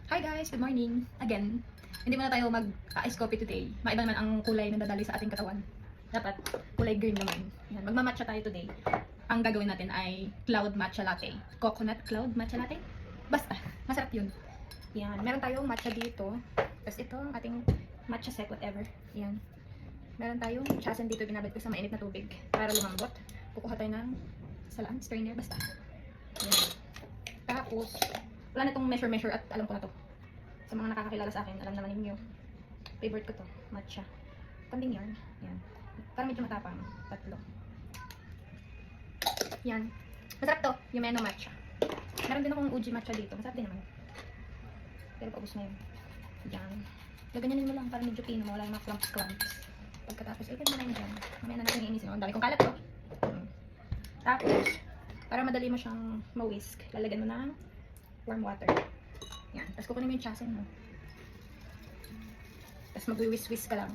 Hi guys! Good morning! Again, hindi muna tayo mag-ice coffee today. Maiba naman ang kulay na dadaloy sa ating katawan. Dapat kulay green naman. Yan, magmamatcha tayo today. Ang gagawin natin ay cloud matcha latte. Coconut cloud matcha latte? Basta, masarap yun. Yan, meron tayong matcha dito. Tapos ito, ang ating matcha set, whatever. Yan. Meron tayong chasen dito, binabad ko sa mainit na tubig para lumambot. Kukuha tayo ng salaan, strainer, basta. Yan. Tapos, wala na itong measure at alam ko na to. Sa mga nakakakilala sa akin, alam naman ninyo. Favorite ko to, matcha. Kambing yarn. Yan. Para medyo matapang. 3. Yan. Masarap to, yung Meno matcha. Meron din akong Uji matcha dito. Masarap din naman. Pero paubos na yun. Yan. Gaganyanin mo lang para medyo pino, mawala yung mga clumps. Pagkatapos, ilagay mo na yun dyan. Mamaya na natin iinisin. Ang dami kong kalat to. Tapos, para madali mo siyang ma-whisk, lalagyan mo ng warm water. Yan. Tapos kukunin mo yung chasen mo. Tapos mag-whisk-whisk ka lang.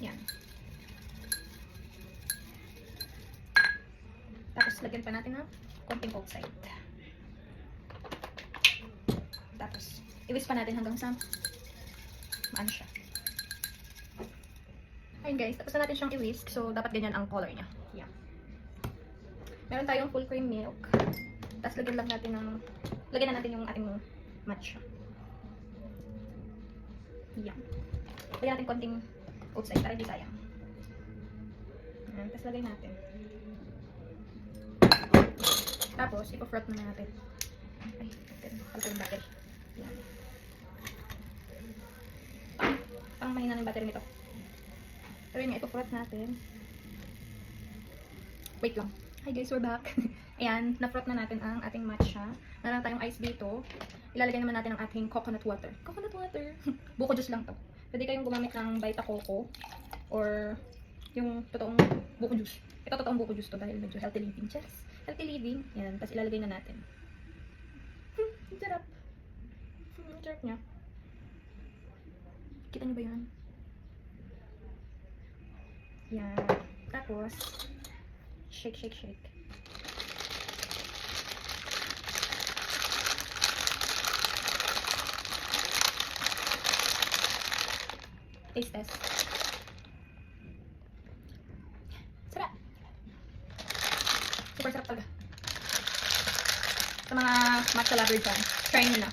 Yan. Tapos lagyan pa natin ng konting outside. Tapos i-whisk pa natin hanggang sa maano siya. Ayun guys, tapos na natin siyang i-whisk. So dapat ganyan ang color niya. Yan. Meron tayong full cream milk. Tapos lagyan na natin yung ating matcha. Yan. Lagyan natin konting outside para hindi sayang. Yan. Tapos lagay natin. Tapos ipo-froth na natin. Ay, palito yung battery. Yan. Parang mahina na yung battery nito. Pero yun nga, ipo-froth natin. Wait lang. Hi guys, we're back. Ayan, na-froth na natin ang ating matcha. Meron tayong ice dito. Ilalagay naman natin ang ating coconut water. Coconut water! Buko juice lang to. Pwede kayong gumamit ng Vita Coco or yung totoong buko juice. Ito totoong buko juice to dahil medyo healthy living. Cheers! Healthy living. Yan, tapos ilalagay na natin. Ang sarap. Ang sarap niya. Kita niyo ba yun? Yan. Tapos, shake, shake, shake. Taste test. Sarap. Super sarap talaga. Sa mga matcha lover dyan, try nyo na.